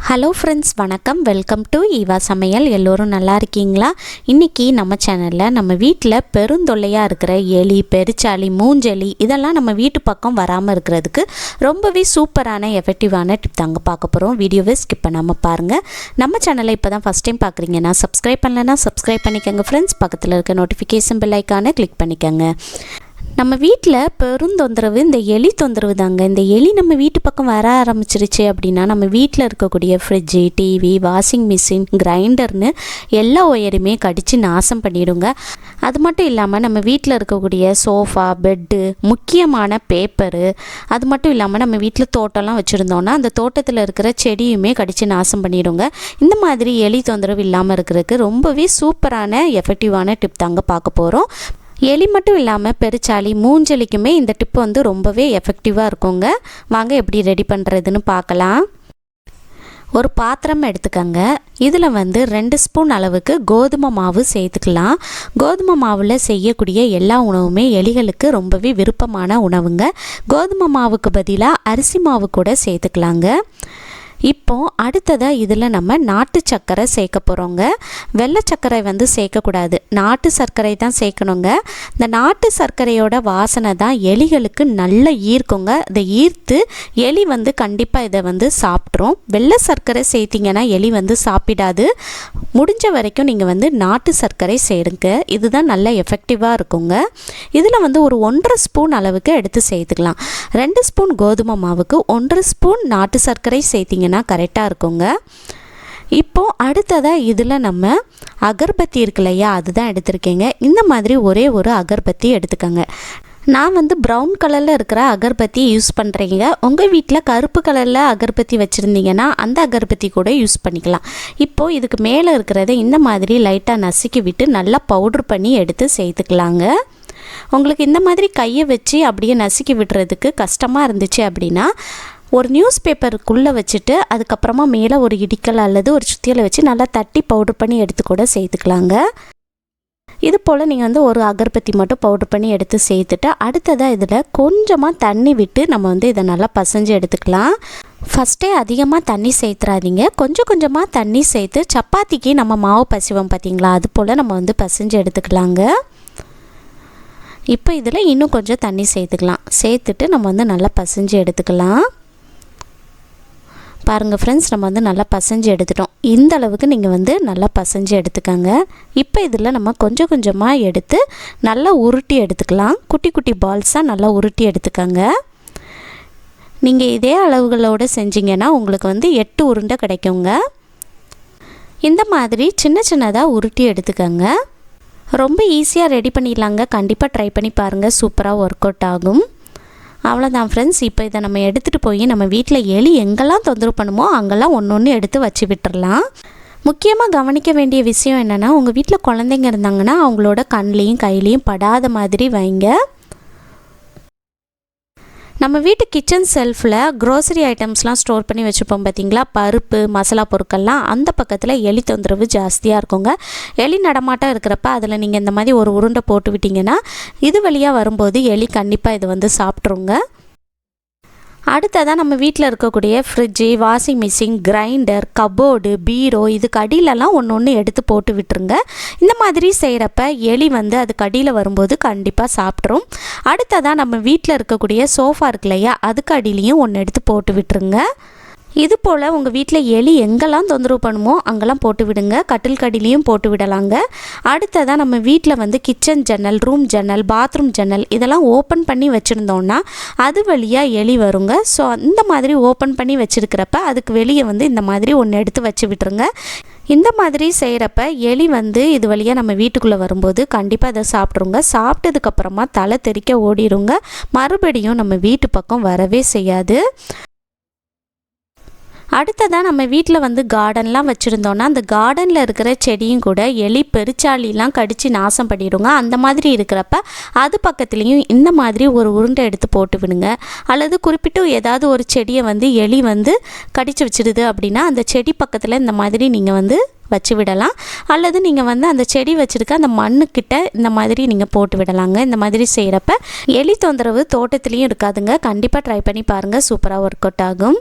Hello friends, வணக்கம். Welcome to Eva சமையல். எல்லோரும் நல்லா இருக்கீங்களா? இன்றைக்கி நம்ம சேனலில் நம்ம வீட்டில் பெருந்தொல்லையாக இருக்கிற எலி, பெருச்சாளி, மூஞ்செலி இதெல்லாம் நம்ம வீட்டு பக்கம் வராமல் இருக்கிறதுக்கு ரொம்பவே சூப்பரான எஃபெக்டிவான டிப் தாங்க பார்க்க போகிறோம். வீடியோவை ஸ்கிப் பண்ணாமல் பாருங்கள். நம்ம சேனலை இப்போ தான் ஃபஸ்ட் டைம் பார்க்குறீங்கன்னா சப்ஸ்கிரைப் பண்ணலைன்னா சப்ஸ்கிரைப் பண்ணிக்கோங்க ஃப்ரெண்ட்ஸ். பக்கத்தில் இருக்க நோட்டிஃபிகேஷன் பெல் ஐக்கானை கிளிக் பண்ணிக்கோங்க. நம்ம வீட்டில் பெருந்தொந்தரவு இந்த எலி தொந்தரவு தாங்க. இந்த எலி நம்ம வீட்டு பக்கம் வர ஆரம்பிச்சிருச்சு அப்படின்னா நம்ம வீட்டில் இருக்கக்கூடிய ஃப்ரிட்ஜு, டிவி, வாஷிங் மிஷின், கிரைண்டர்னு எல்லா ஒயருமே கடித்து நாசம் பண்ணிவிடுங்க. அது மட்டும் இல்லாமல் நம்ம வீட்டில் இருக்கக்கூடிய சோஃபா, பெட்டு, முக்கியமான பேப்பரு, அது மட்டும் இல்லாமல் நம்ம வீட்டில் தோட்டம்லாம் வச்சுருந்தோன்னா அந்த தோட்டத்தில் இருக்கிற செடியுமே கடித்து நாசம் பண்ணிவிடுங்க. இந்த மாதிரி எலி தொந்தரவு இல்லாமல் இருக்கிறதுக்கு ரொம்பவே சூப்பரான எஃபெக்டிவான டிப் தாங்க பார்க்க போகிறோம். எலி மட்டும் இல்லாமல் பெருச்சாளி, மூஞ்செலிக்குமே இந்த டிப்பு வந்து ரொம்பவே எஃபெக்டிவாக இருக்குங்க. வாங்க எப்படி ரெடி பண்ணுறதுன்னு பார்க்கலாம். ஒரு பாத்திரம் எடுத்துக்கங்க. இதில் வந்து 2 ஸ்பூன் அளவுக்கு கோதுமை மாவு சேர்த்துக்கலாம். கோதுமை மாவில் செய்யக்கூடிய எல்லா உணவுமே எலிகளுக்கு ரொம்பவே விருப்பமான உணவுங்க. கோதுமை மாவுக்கு பதிலாக அரிசி மாவு கூட சேர்த்துக்கலாங்க. இப்போது அடுத்ததாக இதில் நம்ம நாட்டு சர்க்கரை சேர்க்க போகிறோங்க. வெள்ளை சர்க்கரை வந்து சேர்க்கக்கூடாது, நாட்டு சர்க்கரை தான் சேர்க்கணுங்க. இந்த நாட்டு சர்க்கரையோட வாசனை தான் எலிகளுக்கு நல்ல ஈர்க்குங்க. இதை ஈர்த்து எலி வந்து கண்டிப்பாக இதை வந்து சாப்பிட்ரும். வெள்ளை சர்க்கரை சேர்த்திங்கன்னா எலி வந்து சாப்பிடாது. முடிஞ்ச வரைக்கும் நீங்கள் வந்து நாட்டு சர்க்கரை சேருங்க. இதுதான் நல்ல எஃபெக்டிவாக இருக்குங்க. இதில் வந்து ஒரு 1.5 ஸ்பூன் அளவுக்கு எடுத்து சேர்த்துக்கலாம். 2 ஸ்பூன் கோதுமை மாவுக்கு 1.5 ஸ்பூன் நாட்டு சர்க்கரை சேர்த்திங்கன்னா கரெக்டாக இருக்குங்க. இப்போது அடுத்ததாக இதில் நம்ம அகர்பத்தி இருக்கு இல்லையா, அதுதான் எடுத்திருக்கேங்க. இந்த மாதிரி ஒரே ஒரு அகர்பத்தி எடுத்துக்கோங்க. நான் வந்து ப்ரௌன் கலரில் இருக்கிற அகர்பத்தி யூஸ் பண்ணுறீங்க. உங்கள் வீட்டில் கருப்பு கலரில் அகர்பத்தி வச்சுருந்தீங்கன்னா அந்த அகர்பத்தி கூட யூஸ் பண்ணிக்கலாம். இப்போது இதுக்கு மேலே இருக்கிறத இந்த மாதிரி லைட்டாக நசுக்கி விட்டு நல்லா பவுட்ரு பண்ணி எடுத்து சேர்த்துக்கலாங்க. உங்களுக்கு இந்த மாதிரி கையை வச்சு அப்படியே நசுக்கி விடுறதுக்கு கஷ்டமாக இருந்துச்சு அப்படின்னா ஒரு நியூஸ் பேப்பருக்குள்ளே வச்சுட்டு அதுக்கப்புறமா மேலே ஒரு இடிக்கல் அல்லது ஒரு சுத்தியலை வச்சு நல்லா தட்டி பவுட்ரு பண்ணி எடுத்து கூட சேர்த்துக்கலாங்க. இது போல் நீங்கள் வந்து ஒரு அகர்பத்தி மட்டும் பவுட்ரு பண்ணி எடுத்து சேர்த்துட்டு அடுத்ததாக இதில் கொஞ்சமாக தண்ணி விட்டு நம்ம வந்து இதை நல்லா பசைஞ்சு எடுத்துக்கலாம். ஃபஸ்ட்டே அதிகமாக தண்ணி சேர்த்துறாதீங்க. கொஞ்சம் கொஞ்சமாக தண்ணி சேர்த்து சப்பாத்திக்கு நம்ம மாவு பசிவோம் பார்த்திங்களா, அது போல் நம்ம வந்து பசைஞ்சு எடுத்துக்கலாங்க. இப்போ இதில் இன்னும் கொஞ்சம் தண்ணி சேர்த்துக்கலாம். சேர்த்துட்டு நம்ம வந்து நல்லா பசைஞ்சு எடுத்துக்கலாம். பாருங்கள் ஃப்ரெண்ட்ஸ், நம்ம வந்து நல்லா பசைஞ்சு எடுத்துட்டோம். இந்த அளவுக்கு நீங்கள் வந்து நல்லா பசைஞ்சு எடுத்துக்கோங்க. இப்போ இதில் நம்ம கொஞ்சம் கொஞ்சமாக எடுத்து நல்லா உருட்டி எடுத்துக்கலாம். குட்டி குட்டி பால்ஸாக நல்லா உருட்டி எடுத்துக்கோங்க. நீங்கள் இதே அளவுகளோடு செஞ்சிங்கன்னா உங்களுக்கு வந்து 8 உருண்டை கிடைக்குங்க. இந்த மாதிரி சின்ன சின்னதாக உருட்டி எடுத்துக்கோங்க. ரொம்ப ஈஸியாக ரெடி பண்ணிடலாங்க. கண்டிப்பாக ட்ரை பண்ணி பாருங்கள், சூப்பராக ஒர்க் அவுட் ஆகும். அவ்வளோதான் ஃப்ரெண்ட்ஸ். இப்போ இதை நம்ம எடுத்துகிட்டு போய் நம்ம வீட்டில் எலி எங்கெல்லாம் தொந்தரவு பண்ணுமோ அங்கெல்லாம் ஒன்று எடுத்து வச்சு விட்டுறலாம். முக்கியமாக கவனிக்க வேண்டிய விஷயம் என்னென்னா, உங்கள் வீட்டில் குழந்தைங்க இருந்தாங்கன்னா அவங்களோட கண்லேயும் கையிலையும் படாத மாதிரி வைங்க. நம்ம வீட்டு கிச்சன் செல்ஃபில் க்ரோசரி ஐட்டம்ஸ்லாம் ஸ்டோர் பண்ணி வச்சுப்போம் பார்த்திங்களா, பருப்பு, மசாலா பொருட்கள்லாம், அந்த பக்கத்தில் எலி தொந்தரவு ஜாஸ்தியாக இருக்குங்க. எலி நடமாட்டம் இருக்கிறப்ப அதில் நீங்கள் இந்த மாதிரி ஒரு உருண்டை போட்டு விட்டிங்கன்னா இது வழியாக வரும்போது எலி கண்டிப்பாக இது வந்து சாப்பிட்ருங்க. அடுத்ததாக நம்ம வீட்டில் இருக்கக்கூடிய fridge, washing machine, grinder, cupboard, பீரோ இதுக்கு அடியிலலாம் ஒன்று எடுத்து போட்டு விட்டுருங்க. இந்த மாதிரி செய்கிறப்ப எலி வந்து அதுக்கு அடியில் வரும்போது கண்டிப்பாக சாப்பிட்ரும். அடுத்ததாக நம்ம வீட்டில் இருக்கக்கூடிய சோஃபா இருக்கு இல்லையா, அதுக்கு அடியிலையும் ஒன்று எடுத்து போட்டு விட்டுருங்க. இது போல் உங்கள் வீட்டில் எலி எங்கெல்லாம் தொந்தரவு பண்ணுமோ அங்கெல்லாம் போட்டு விடுங்க. கட்டில் கடிலையும் போட்டு விடலாங்க. அடுத்ததாக நம்ம வீட்டில் வந்து கிச்சன் ஜன்னல், ரூம் ஜன்னல், பாத்ரூம் ஜன்னல் இதெல்லாம் ஓப்பன் பண்ணி வச்சுருந்தோன்னா அது வழியாக எலி வருங்க. ஸோ இந்த மாதிரி ஓப்பன் பண்ணி வச்சுருக்கிறப்ப அதுக்கு வெளியே வந்து இந்த மாதிரி ஒன்று எடுத்து வச்சு விட்டுருங்க. இந்த மாதிரி செய்கிறப்ப எலி வந்து இது வழியாக நம்ம வீட்டுக்குள்ளே வரும்போது கண்டிப்பாக அதை சாப்பிட்ருங்க. சாப்பிட்டதுக்கப்புறமா தலை தெறிக்க ஓடிடுங்க. மறுபடியும் நம்ம வீட்டு பக்கம் வரவே செய்யாது. அடுத்ததாக நம்ம வீட்டில் வந்து கார்டன்லாம் வச்சுருந்தோன்னா அந்த கார்டனில் இருக்கிற செடியும் கூட எலி, பெருச்சாளிலாம் கடித்து நாசம் பண்ணிடுங்க. அந்த மாதிரி இருக்கிறப்ப அது பக்கத்துலேயும் இந்த மாதிரி ஒரு உருண்டை எடுத்து போட்டு விடுங்க. அல்லது குறிப்பிட்டு ஏதாவது ஒரு செடியை வந்து எலி வந்து கடித்து வச்சிடுது அப்படின்னா அந்த செடி பக்கத்தில் இந்த மாதிரி நீங்கள் வந்து வச்சு விடலாம். அல்லது நீங்கள் வந்து அந்த செடி வச்சுருக்க அந்த மண்ணுக்கிட்ட இந்த மாதிரி நீங்கள் போட்டு விடலாங்க. இந்த மாதிரி செய்கிறப்ப எலி தொந்தரவு தோட்டத்துலேயும் இருக்காதுங்க. கண்டிப்பாக ட்ரை பண்ணி பாருங்கள், சூப்பராக ஒர்க் அவுட் ஆகும்.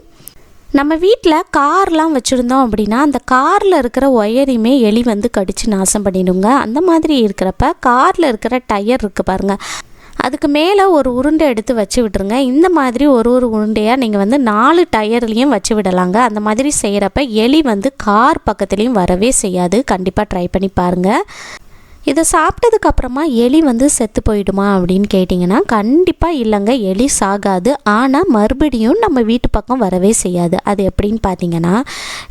நம்ம வீட்டில் கார்லாம் வச்சுருந்தோம் அப்படின்னா அந்த காரில் இருக்கிற ஒயரையுமே எலி வந்து கடித்து நாசம் பண்ணிடுங்க. அந்த மாதிரி இருக்கிறப்ப காரில் இருக்கிற டயர் இருக்குது பாருங்கள், அதுக்கு மேலே ஒரு உருண்டை எடுத்து வச்சு விட்டுருங்க. இந்த மாதிரி ஒரு உருண்டையாக நீங்கள் வந்து 4 டயர்லேயும் வச்சு விடலாங்க. அந்த மாதிரி செய்கிறப்ப எலி வந்து கார் பக்கத்துலேயும் வரவே செய்யாது. கண்டிப்பாக ட்ரை பண்ணி பாருங்கள். இதை சாப்பிட்டதுக்கப்புறமா எலி வந்து செத்து போயிடுமா அப்படின்னு கேட்டிங்கன்னா கண்டிப்பாக இல்லைங்க, எலி சாகாது. ஆனால் மறுபடியும் நம்ம வீட்டு பக்கம் வரவே செய்யாது. அது எப்படின்னு பார்த்தீங்கன்னா,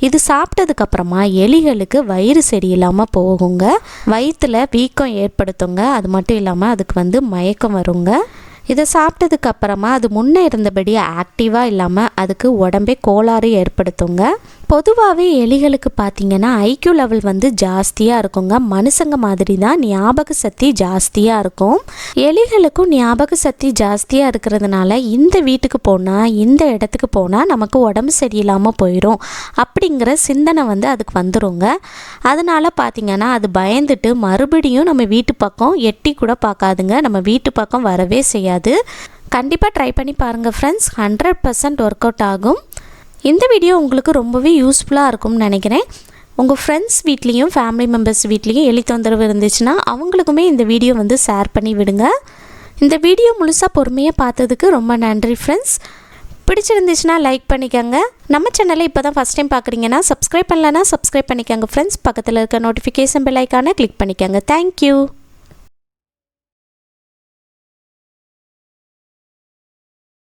இது சாப்பிட்டதுக்கப்புறமா எலிகளுக்கு வயிறு சரியில்லாமல் போகுங்க, வயிற்றில் வீக்கம் ஏற்படுத்துங்க. அது மட்டும் இல்லாமல் அதுக்கு வந்து மயக்கம் வருங்க. இதை சாப்பிட்டதுக்கப்புறமா அது முன்னே இருந்தபடி ஆக்டிவாக இல்லாமல் அதுக்கு உடம்பே கோளாறு ஏற்படுத்துங்க. பொதுவாகவே எலிகளுக்கு பார்த்திங்கன்னா ஐக்யூ லெவல் வந்து ஜாஸ்தியாக இருக்குங்க. மனுஷங்க மாதிரி தான் ஞாபக சக்தி ஜாஸ்தியாக இருக்கும். எலிகளுக்கும் ஞாபக சக்தி ஜாஸ்தியாக இருக்கிறதுனால இந்த வீட்டுக்கு போனால், இந்த இடத்துக்கு போனால் நமக்கு உடம்பு சரியில்லாமல் போயிடும் அப்படிங்கிற சிந்தனை வந்து அதுக்கு வந்துடுங்க. அதனால் பார்த்திங்கன்னா அது பயந்துட்டு மறுபடியும் நம்ம வீட்டு பக்கம் எட்டி கூட பார்க்காதுங்க, நம்ம வீட்டு பக்கம் வரவே செய்யாது. கண்டிப்பாக ட்ரை பண்ணி பாருங்கள் ஃப்ரெண்ட்ஸ், 100% ஒர்க் அவுட் ஆகும். இந்த வீடியோ உங்களுக்கு ரொம்பவே யூஸ்ஃபுல்லாக இருக்கும்னு நினைக்கிறேன். உங்கள் ஃப்ரெண்ட்ஸ் வீட்லேயும் ஃபேமிலி மெம்பர்ஸ் வீட்லேயும் எலி தொந்தரவு இருந்துச்சுன்னா அவங்களுக்குமே இந்த வீடியோ வந்து ஷேர் பண்ணி விடுங்க. இந்த வீடியோ முழுசாக பொறுமையாக பார்த்ததுக்கு ரொம்ப நன்றி ஃப்ரெண்ட்ஸ். பிடிச்சிருந்துச்சுன்னா லைக் பண்ணிக்கோங்க. நம்ம சேனலை இப்போ தான் ஃபஸ்ட் டைம் பார்க்குறீங்கன்னா சப்ஸ்கிரைப் பண்ணலன்னா சப்ஸ்கிரைப் பண்ணிக்கோங்க ஃப்ரெண்ட்ஸ். பக்கத்தில் இருக்க நோட்டிஃபிகேஷன் பெல் ஐக்கானை கிளிக் பண்ணிக்கோங்க. தேங்க்யூ.